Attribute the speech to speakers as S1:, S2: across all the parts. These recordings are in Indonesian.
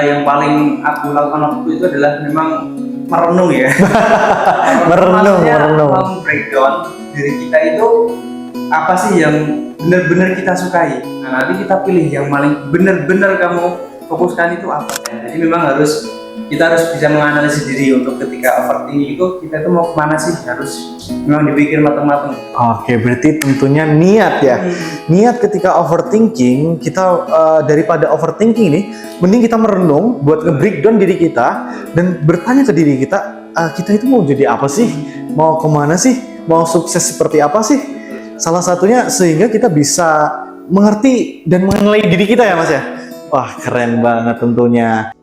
S1: yang paling aku lakukan waktu itu adalah memang merenung ya.
S2: Merenung.
S1: Breakdown diri kita itu apa sih yang benar-benar kita sukai. Nah, nanti kita pilih yang paling benar-benar kamu fokuskan itu apa. Jadi memang kita harus bisa menganalisis diri untuk ketika overthinking itu kita tuh mau kemana sih, harus memang dipikir matang-matang.
S2: Oke, berarti tentunya niat ya. Niat ketika overthinking, kita daripada overthinking ini, mending kita merenung buat nge-breakdown diri kita dan bertanya ke diri kita, kita itu mau jadi apa sih? Mau kemana sih? Mau sukses seperti apa sih? Salah satunya sehingga kita bisa mengerti dan mengenali diri kita ya Mas ya. Wah, keren banget tentunya.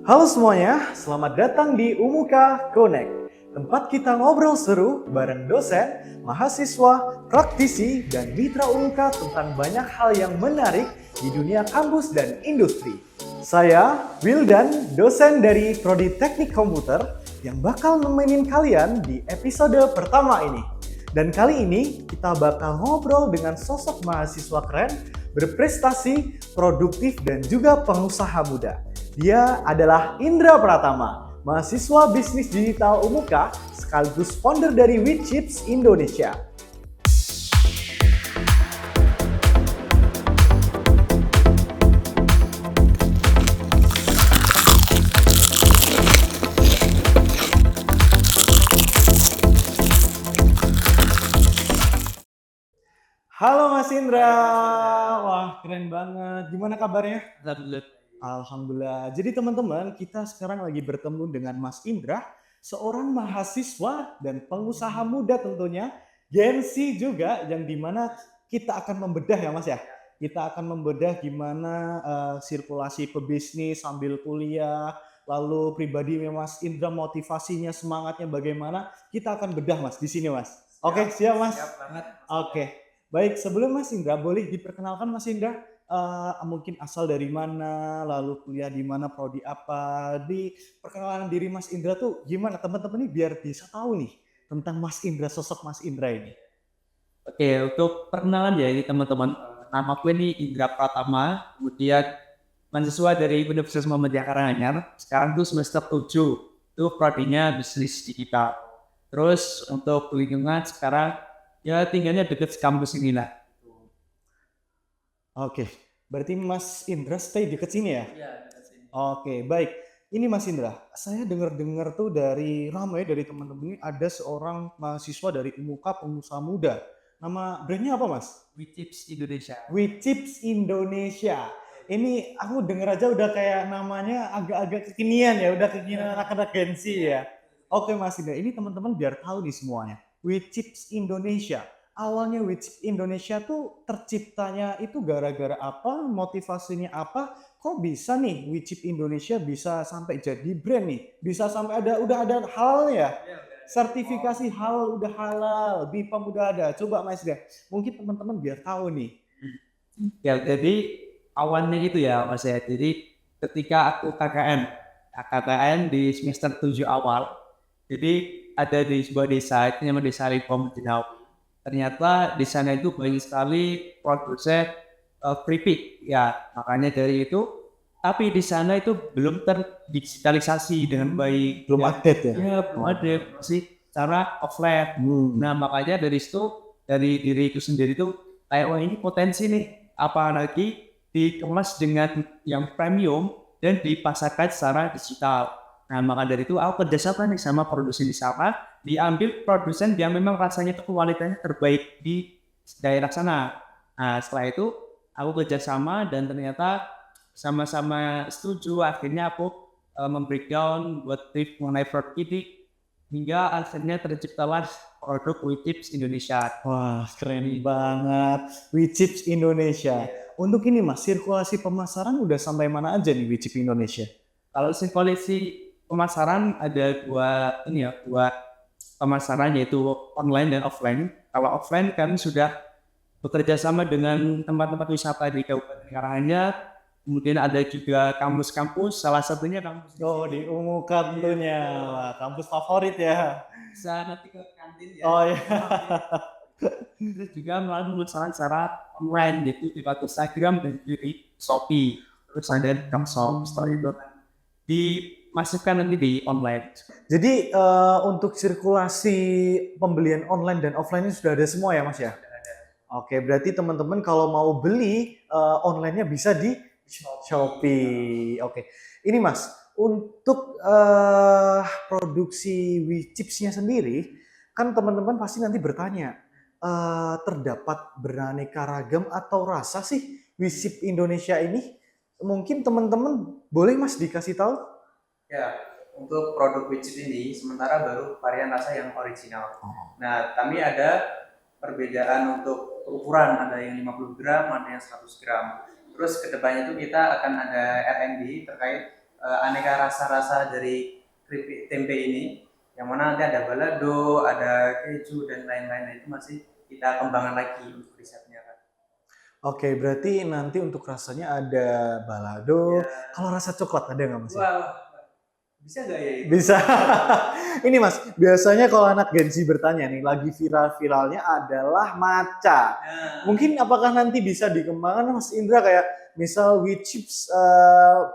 S2: Halo semuanya, selamat datang di Umuka Connect. Tempat kita ngobrol seru bareng dosen, mahasiswa, praktisi, dan mitra Umuka tentang banyak hal yang menarik di dunia kampus dan industri. Saya, Wildan, dosen dari Prodi Teknik Komputer yang bakal nemenin kalian di episode pertama ini. Dan kali ini kita bakal ngobrol dengan sosok mahasiswa keren, berprestasi, produktif, dan juga pengusaha muda. Dia adalah Indra Pratama, mahasiswa bisnis digital Umuka sekaligus founder dari WeChips Indonesia. Halo Mas Indra, wah keren banget. Gimana kabarnya? Alhamdulillah. Jadi teman-teman, kita sekarang lagi bertemu dengan Mas Indra, seorang mahasiswa dan pengusaha muda tentunya, Gen Z juga, yang dimana kita akan membedah ya Mas ya. Kita akan membedah gimana sirkulasi pebisnis sambil kuliah, lalu pribadi Mas Indra motivasinya, semangatnya bagaimana, kita akan bedah Mas di sini Mas. Oke, siap Mas?
S1: Siap banget.
S2: Oke. Baik, sebelum Mas Indra, boleh diperkenalkan Mas Indra, mungkin asal dari mana, lalu kuliah di mana, prodi apa, di perkenalan diri Mas Indra tuh gimana teman-teman nih biar bisa tahu nih tentang Mas Indra, sosok Mas Indra ini.
S3: Oke, untuk perkenalan ya ini teman-teman, nama gue nih Indra Pratama, kemudian mahasiswa dari Universitas Muhammadiyah Karanganyar, sekarang tuh semester 7, itu prodinya bisnis digital. Terus untuk lingkungan sekarang ya tinggalnya deket kampus ini lah.
S2: Oke, berarti Mas Indra stay deket sini ya?
S1: Iya, dekat sini.
S2: Oke, baik. Ini Mas Indra, saya dengar-dengar tuh dari ramai dari teman-teman ini ada seorang mahasiswa dari Umuka pengusaha muda. Nama brandnya apa Mas?
S3: WeChips Indonesia.
S2: WeChips Indonesia. Ini aku denger aja udah kayak namanya agak-agak kekinian ya, udah kekinian anak-anak Gen Z ya. Oke Mas Indra, ini teman-teman biar tahu nih semuanya. WeChips Indonesia. Awalnya WeChips Indonesia tuh terciptanya itu gara-gara apa? Motivasinya apa? Kok bisa nih WeChips Indonesia bisa sampai jadi brand nih? Bisa sampai udah ada hal ya? Sertifikasi hal udah halal, BPOM udah ada. Coba Mas Indra, mungkin teman-teman biar tahu nih.
S3: Ya jadi awalnya gitu ya Mas ya, jadi ketika aku KKN di semester 7 awal, jadi ada di sebuah desa, itu namanya Desa Likom Jenau. Ternyata di sana itu banyak sekali produsen keripik ya, makanya dari itu. Tapi di sana itu belum terdigitalisasi dengan baik.
S2: Belum update ya?
S3: Ya belum ada sih secara offline. Nah makanya dari situ, dari diriku sendiri tuh kayak wah ini potensi nih, apalagi dikemas dengan yang premium dan dipasarkan secara digital. Nah maka dari itu aku kerjasama nih sama produsen di sana, diambil produsen yang memang rasanya itu kualitasnya terbaik di daerah sana. Nah setelah itu aku kerjasama dan ternyata sama-sama setuju, akhirnya aku membreakdown buat tips mengenai produk ini hingga akhirnya terciptalah produk WeChips Indonesia.
S2: Wah, keren banget. WeChips Indonesia. Untuk ini Mas, sirkulasi pemasaran udah sampai mana aja nih WeChips Indonesia?
S3: Kalau sirkulasi pemasaran ada dua pemasaran, yaitu online dan offline. Kalau offline kami sudah bekerja sama dengan tempat-tempat wisata di Kabupaten Karanganyar, kemudian ada juga kampus-kampus, salah satunya kampus
S2: di Umuka tentunya. Wah, kampus favorit ya.
S3: bisa nanti ke kantin ya.
S2: Oh iya.
S3: Terus juga melalui pemesanan secara online, yaitu di Instagram dan di Shopee. terus ada Kamsom, setelah itu dimasukkan nanti di online.
S2: Jadi untuk sirkulasi pembelian online dan offline ini sudah ada semua ya Mas ya? Oke, berarti teman-teman kalau mau beli online-nya bisa di Shopee. Oke, ini Mas, untuk produksi WeChips-nya sendiri, kan teman-teman pasti nanti bertanya, terdapat beraneka ragam atau rasa sih WeChip Indonesia ini? Mungkin teman-teman boleh Mas dikasih tahu?
S1: Ya, untuk produk widget ini sementara baru varian rasa yang original. Nah, kami ada perbedaan untuk ukuran, ada yang 50 gram, ada yang 100 gram. Terus kedepannya itu kita akan ada R&D terkait aneka rasa-rasa dari keripik tempe ini, yang mana nanti ada balado, ada keju dan lain-lain. Nah, itu masih kita kembangkan lagi untuk risetnya kan.
S2: Oke, berarti nanti untuk rasanya ada balado.
S1: Ya.
S2: Kalau rasa coklat ada nggak Mas?
S1: Wah, bisa nggak ya itu?
S2: Bisa. Ini Mas, biasanya kalau anak Gen Z bertanya nih, lagi viral-viralnya adalah matcha.
S1: Nah,
S2: Mungkin apakah nanti bisa dikembangkan Mas Indra kayak misal WeChips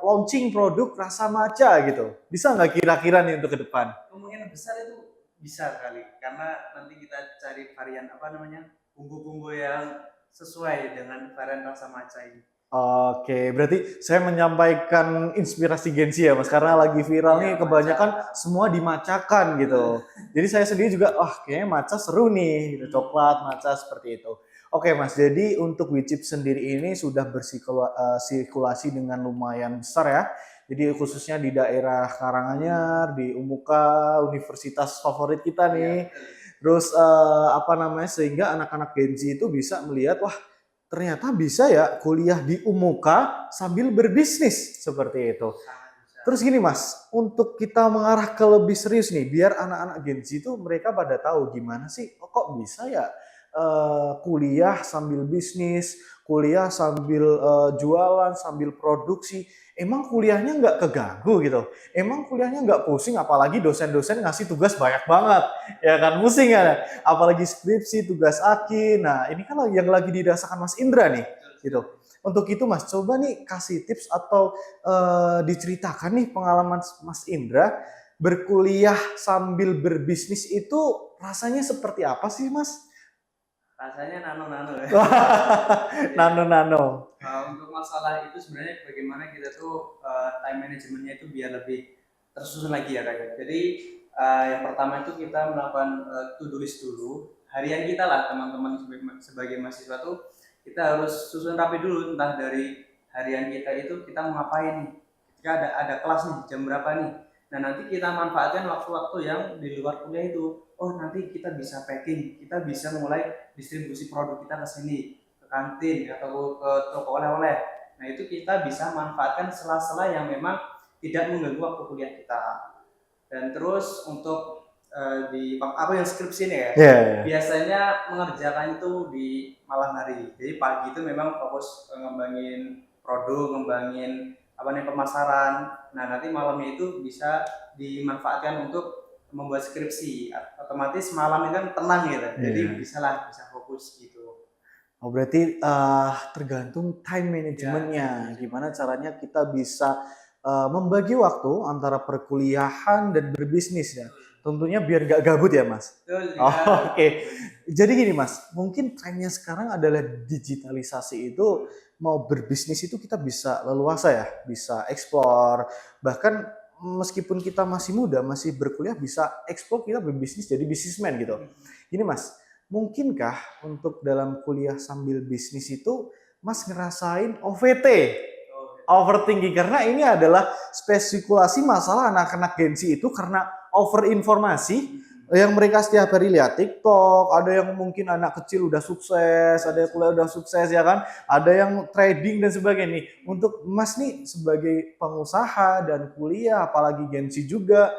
S2: launching produk rasa matcha gitu. Bisa nggak kira-kira nih untuk ke depan?
S1: kemungkinan besar itu bisa kali, karena nanti kita cari varian apa namanya, bumbu-bumbu yang sesuai dengan varian rasa matcha ini.
S2: Oke, berarti saya menyampaikan inspirasi Gen Z ya Mas, karena lagi viral nih
S1: Iya,
S2: kebanyakan
S1: matcha.
S2: semua dimacakan gitu. Jadi saya sendiri juga, kayaknya matcha seru nih, gitu. Coklat, matcha seperti itu. Oke Mas, jadi untuk WeChip sendiri ini sudah bersirkulasi dengan lumayan besar ya. Jadi khususnya di daerah Karanganyar, di Umuka, universitas favorit kita nih. Terus sehingga anak-anak Gen Z itu bisa melihat, wah ternyata bisa ya kuliah di Umuka sambil berbisnis seperti itu. Terus gini Mas, untuk kita mengarah ke lebih serius nih, biar anak-anak Gen Z itu mereka pada tahu gimana sih, kok bisa ya kuliah sambil bisnis, kuliah sambil jualan, sambil produksi. Emang kuliahnya nggak keganggu gitu? Emang kuliahnya nggak pusing? Apalagi dosen-dosen ngasih tugas banyak banget, ya kan pusing ya. Apalagi skripsi, tugas akhir. Nah ini kan yang lagi dirasakan Mas Indra nih, gitu. Untuk itu Mas, coba nih kasih tips atau diceritakan nih pengalaman Mas Indra berkuliah sambil berbisnis itu rasanya seperti apa sih Mas?
S1: Rasanya nano-nano ya.
S2: Nano-nano.
S1: Untuk masalah itu sebenarnya bagaimana kita tuh time managementnya itu biar lebih tersusun lagi ya Kak. Jadi yang pertama itu kita melakukan to-do list dulu. Harian kita lah teman-teman sebagai mahasiswa tuh kita harus susun rapi dulu, entah dari harian kita itu kita mau ngapain nih. Ketika ada kelas nih jam berapa nih. Nah nanti kita manfaatkan waktu-waktu yang di luar kuliah itu. Oh nanti kita bisa packing, kita bisa mulai distribusi produk kita ke sini, ke kantin atau ke toko oleh-oleh. Nah itu kita bisa manfaatkan sela-sela yang memang tidak mengganggu waktu kuliah kita. Dan terus untuk di apa yang skripsi ini ya, biasanya mengerjakan itu di malam hari. Jadi pagi itu memang fokus ngembangin produk, ngembangin pemasaran. Nah nanti malamnya itu bisa dimanfaatkan untuk membuat skripsi. Otomatis malam itu kan tenang gitu, jadi bisa fokus gitu.
S2: Oh berarti tergantung time managementnya, gimana caranya kita bisa membagi waktu antara perkuliahan dan berbisnis ya. Tentunya biar gak gabut ya Mas. Oke. Jadi gini Mas, mungkin trennya sekarang adalah digitalisasi itu, mau berbisnis itu kita bisa leluasa ya, bisa explore, bahkan meskipun kita masih muda, masih berkuliah, bisa explore kita berbisnis jadi bisnismen gitu. Gini Mas, mungkinkah untuk dalam kuliah sambil bisnis itu Mas ngerasain OVT? Overthinking, karena ini adalah spekulasi masalah anak-anak Gen Z itu karena over informasi yang mereka setiap hari lihat TikTok, ada yang mungkin anak kecil udah sukses, ada yang kuliah udah sukses ya kan, ada yang trading dan sebagainya. Nih, untuk Mas nih sebagai pengusaha dan kuliah, apalagi Gen Z juga,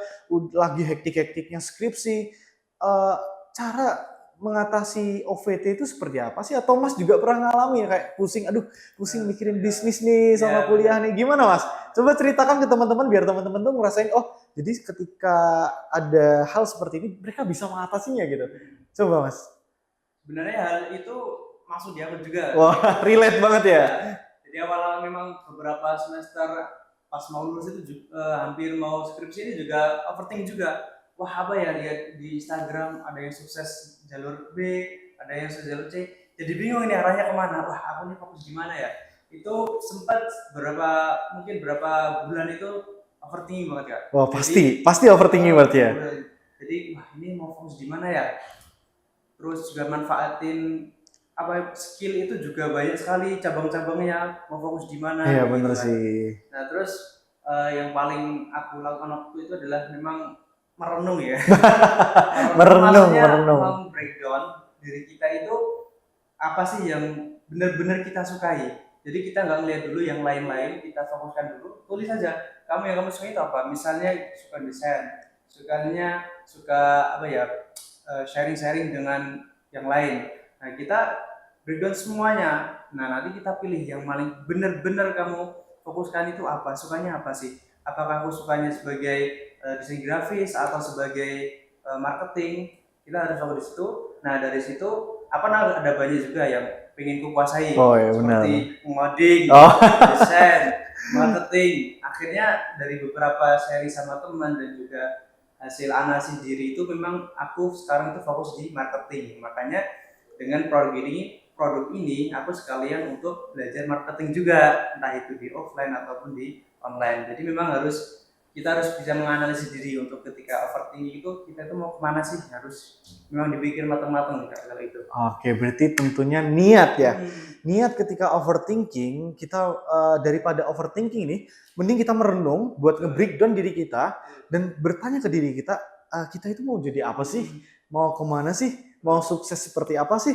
S2: lagi hektik-hektiknya skripsi, cara mengatasi OVT itu seperti apa sih? Atau Mas juga pernah ngalamin kayak pusing, aduh pusing mikirin bisnis nih sama kuliah nih, gimana Mas? Coba ceritakan ke teman-teman biar teman-teman tuh ngerasain, oh jadi ketika ada hal seperti ini mereka bisa mengatasinya gitu. Coba Mas.
S1: Sebenarnya hal itu masuk di aku juga.
S2: Wah relate banget ya.
S1: Jadi di awal memang beberapa semester pas mau lulus itu hampir mau skripsi ini juga overthinking juga. Wah, apa ya, lihat di Instagram ada yang sukses jalur B, ada yang sukses jalur C, jadi bingung ini arahnya kemana. Wah, aku nih fokus di mana ya. Itu sempat mungkin berapa bulan itu overthinking banget Kak.
S2: Wah,
S1: Jadi
S2: pasti overthinking berarti ya.
S1: jadi wah, ini mau fokus di mana ya. Terus juga manfaatin skill itu juga banyak sekali cabang-cabangnya, mau fokus di mana
S2: Iya
S1: gitu
S2: bener
S1: kan.
S2: sih.
S1: Nah terus yang paling aku lakukan waktu itu adalah memang merenung ya.
S2: Merenung,
S1: Maksudnya
S2: merenung.
S1: breakdown diri kita itu apa sih yang benar-benar kita sukai. Jadi kita nggak ngeliat dulu yang lain-lain, kita fokuskan dulu, tulis aja kamu yang kamu suka itu apa. Misalnya suka desain, suka apa ya, sharing-sharing dengan yang lain. Nah kita breakdown semuanya. Nah nanti kita pilih yang paling benar-benar kamu fokuskan itu apa, sukanya apa sih. Apakah aku sukanya sebagai desain grafis atau sebagai marketing, kita harus fokus di situ. Nah dari situ ada banyak juga yang pengen kuasai,
S2: Oh iya benar.
S1: seperti ngoding, desain, marketing. Akhirnya dari beberapa seri sama teman dan juga hasil analisis diri itu memang aku sekarang itu fokus di marketing. Makanya dengan produk ini aku sekalian untuk belajar marketing juga, entah itu di offline ataupun di online. Jadi memang kita harus bisa menganalisis diri untuk ketika overthinking itu kita itu mau kemana sih, harus memang dipikir matang-matang kalau itu.
S2: Oke, berarti tentunya niat ya. Niat ketika overthinking, kita daripada overthinking ini, mending kita merenung buat nge-breakdown diri kita dan bertanya ke diri kita, kita itu mau jadi apa sih? Mau kemana sih? Mau sukses seperti apa sih?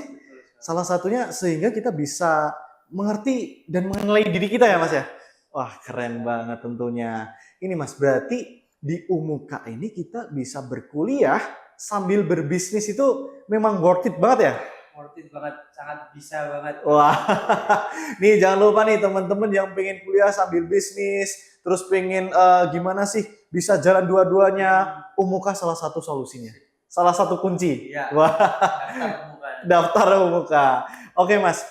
S2: Salah satunya sehingga kita bisa mengerti dan mengenali diri kita ya Mas ya. Wah keren banget tentunya. Ini Mas berarti di Umuka ini kita bisa berkuliah sambil berbisnis itu memang worth it banget ya?
S1: Worth it banget, sangat bisa banget.
S2: Wah, nih jangan lupa nih teman-teman yang pengen kuliah sambil bisnis, terus pengen gimana sih bisa jalan dua-duanya, Umuka salah satu solusinya, salah satu kunci.
S1: Iya.
S2: Wah,
S1: Daftar
S2: Umuka. Oke Mas,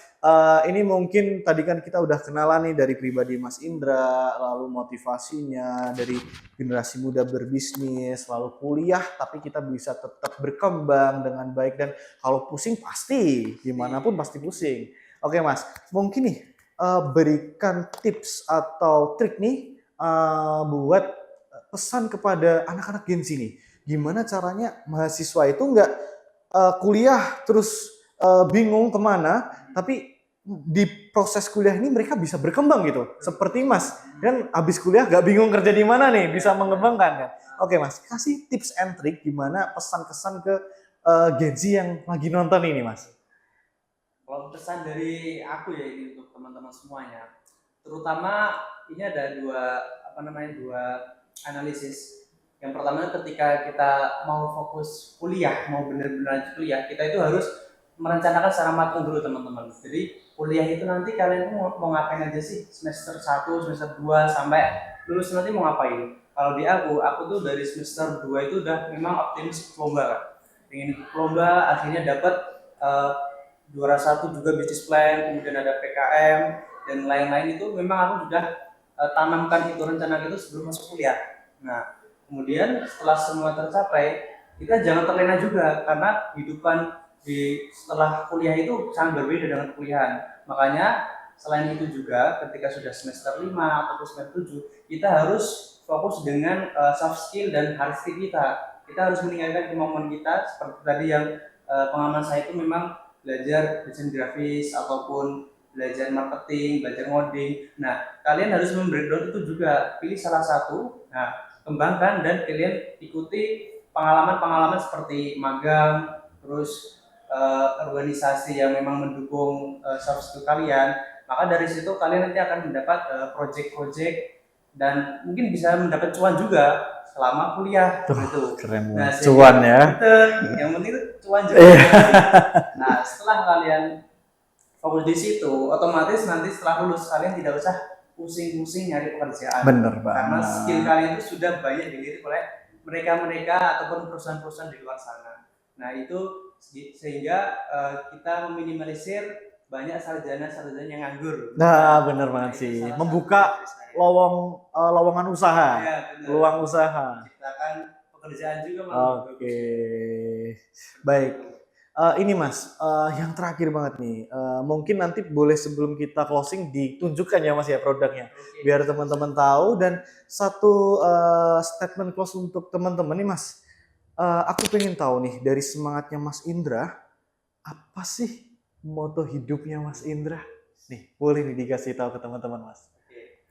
S2: ini mungkin tadi kan kita udah kenalan nih dari pribadi Mas Indra, lalu motivasinya dari generasi muda berbisnis, lalu kuliah tapi kita bisa tetap berkembang dengan baik dan kalau pusing pasti gimana pun pasti pusing. Oke Mas, mungkin nih berikan tips atau trik nih buat pesan kepada anak-anak Gen Z nih. Gimana caranya mahasiswa itu nggak kuliah terus bingung kemana, tapi di proses kuliah ini mereka bisa berkembang gitu. Seperti Mas, kan abis kuliah gak bingung kerja di mana nih, bisa mengembangkan kan. Oke Mas, kasih tips and trick gimana pesan-kesan ke Gen Z yang lagi nonton ini Mas.
S1: Kalau pesan dari aku ya ini untuk teman-teman semuanya, terutama ini ada dua analisis. Yang pertama ketika kita mau fokus kuliah, mau benar-benar kuliah, kita itu harus merencanakan secara matang dulu teman-teman. Jadi kuliah itu nanti kalian mau ngapain aja sih, semester 1, semester 2 sampai lulus nanti mau ngapain. Kalau di aku tuh dari semester 2 itu udah memang optimis lomba kan. Pengen ikut lomba, akhirnya dapat juara 1 juga bisnis plan, kemudian ada PKM dan lain-lain. Itu memang aku sudah tanamkan itu rencana itu sebelum masuk kuliah. Nah, kemudian setelah semua tercapai, kita jangan terlena juga karena kehidupan setelah kuliah itu sangat berbeda dengan kuliahan. Makanya selain itu juga ketika sudah semester 5 atau semester 7, kita harus fokus dengan soft skill dan hard skill kita. Kita harus meningkatkan kemampuan kita seperti tadi yang pengalaman saya itu memang belajar desain grafis ataupun belajar marketing, belajar ngoding. Nah, kalian harus membreakdown itu juga. Pilih salah satu, kembangkan dan kalian ikuti pengalaman-pengalaman seperti magang, terus organisasi yang memang mendukung soft skill kalian. Maka dari situ kalian nanti akan mendapat project-project dan mungkin bisa mendapat cuan juga selama kuliah. Gitu.
S2: Keren
S1: Nah,
S2: cuan ya.
S1: Betul, yang penting itu cuan juga. Nah, setelah kalian fokus di situ, otomatis nanti setelah lulus kalian tidak usah pusing-pusing nyari pekerjaan.
S2: Bener banget.
S1: Karena skill kalian itu sudah banyak dilirik oleh mereka ataupun perusahaan-perusahaan di luar sana. Nah itu sehingga kita meminimalisir banyak sarjana-sarjana yang nganggur.
S2: Nah, bener banget
S1: itu
S2: sih.
S1: salah satu
S2: Membuka
S1: dari saya.
S2: lowongan usaha,
S1: Ya, benar.
S2: peluang usaha.
S1: Ciptakan pekerjaan juga Bang.
S2: Oke, baik. Ini Mas, yang terakhir banget nih. Mungkin nanti boleh sebelum kita closing ditunjukkan ya Mas ya produknya,
S1: Oke.
S2: biar teman-teman tahu. Dan satu statement close untuk teman-teman nih Mas. Aku pengen tahu nih dari semangatnya Mas Indra, apa sih moto hidupnya Mas Indra? Nih, boleh nih dikasih tahu ke teman-teman Mas.
S1: Oke.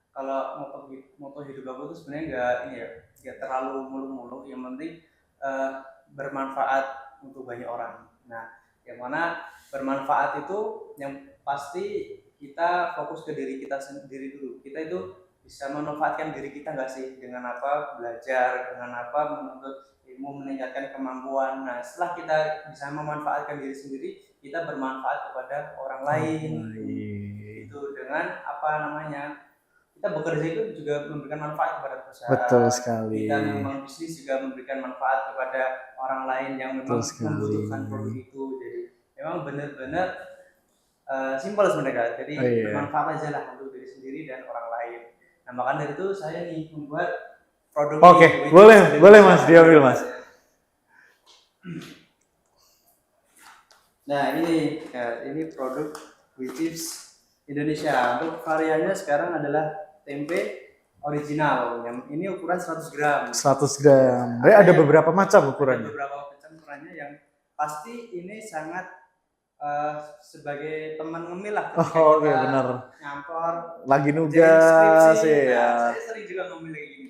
S1: Kalau moto hidup aku tuh sebenarnya nggak ini ya, nggak terlalu mulu-mulu. Yang penting bermanfaat untuk banyak orang. Nah, yang mana bermanfaat itu yang pasti kita fokus ke diri kita sendiri dulu. Kita itu bisa memanfaatkan diri kita nggak sih, dengan apa belajar, dengan apa menuntut ilmu, meningkatkan kemampuan. Nah, setelah kita bisa memanfaatkan diri sendiri, kita bermanfaat kepada orang lain. Itu dengan apa namanya, kita bekerja itu juga memberikan manfaat kepada perusahaan.
S2: Betul sekali.
S1: Kita membangun bisnis juga memberikan manfaat kepada orang lain yang memang membutuhkan produk itu. Jadi memang benar-benar simpel sebenarnya. Jadi bermanfaat aja lah untuk diri sendiri dan orang lain. Nah, maka dari itu saya nih membuat produk.
S2: Oke, boleh Mas, diambil Mas.
S1: Nah, ini produk Witips Indonesia. Untuk variannya sekarang adalah tempe original. Yang ini ukuran 100 gram.
S2: 100 gram. Ada beberapa macam ukurannya.
S1: Ada beberapa macam ukurannya yang pasti ini sangat sebagai teman ngemil lah.
S2: Oh, oke, benar.
S1: Nyampor.
S2: Lagi nugas
S1: sih
S2: ya.
S1: Saya sering juga ngemil kayak gini.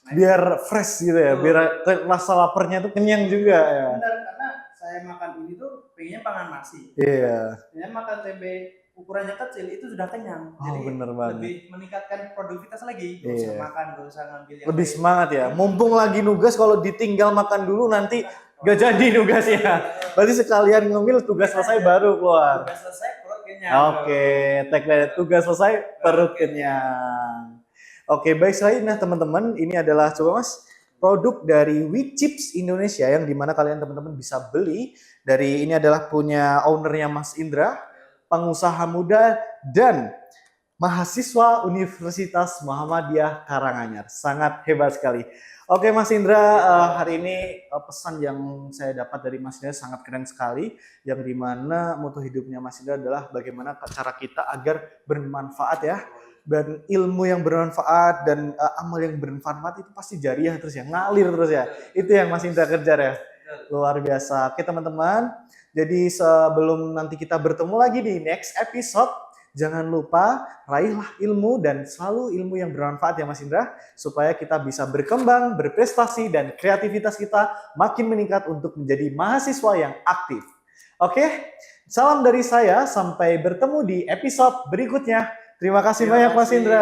S1: Nah,
S2: biar fresh gitu ya, biar rasa laparnya tuh kenyang juga ya.
S1: Benar, karena saya makan ini tuh pengennya makan nasi.
S2: Iya.
S1: Saya makan tempe ukurannya kecil itu sudah kenyang.
S2: Oh,
S1: jadi
S2: bener banget.
S1: lebih meningkatkan produktivitas lagi. Gak
S2: Iya.
S1: usah makan, gak usah ngambil yang
S2: Lebih
S1: lain.
S2: semangat ya. Mumpung lagi nugas, kalau ditinggal makan dulu nanti gak jadi nugasnya. Berarti sekalian ngemil, tugas selesai baru keluar.
S1: Tugas selesai, perut kenyang.
S2: Oke, tagline tugas selesai, perut kenyang. Oke, baik sekali. Nah teman-teman, ini adalah coba Mas produk dari Witips Indonesia yang dimana kalian teman-teman bisa beli. Dari ini adalah punya ownernya Mas Indra, pengusaha muda dan mahasiswa Universitas Muhammadiyah Karanganyar. Sangat hebat sekali. Oke Mas Indra, hari ini pesan yang saya dapat dari Mas Indra sangat keren sekali. Yang dimana moto hidupnya Mas Indra adalah bagaimana cara kita agar bermanfaat ya. Dan ilmu yang bermanfaat dan amal yang bermanfaat itu pasti jariah terus ya, ngalir terus ya. Itu yang Mas Indra kejar ya. Luar biasa. Oke teman-teman, jadi sebelum nanti kita bertemu lagi di next episode, jangan lupa raihlah ilmu dan selalu ilmu yang bermanfaat ya Mas Indra, supaya kita bisa berkembang, berprestasi, dan kreativitas kita makin meningkat untuk menjadi mahasiswa yang aktif. Oke, salam dari saya, sampai bertemu di episode berikutnya. Terima kasih banyak Mas Indra.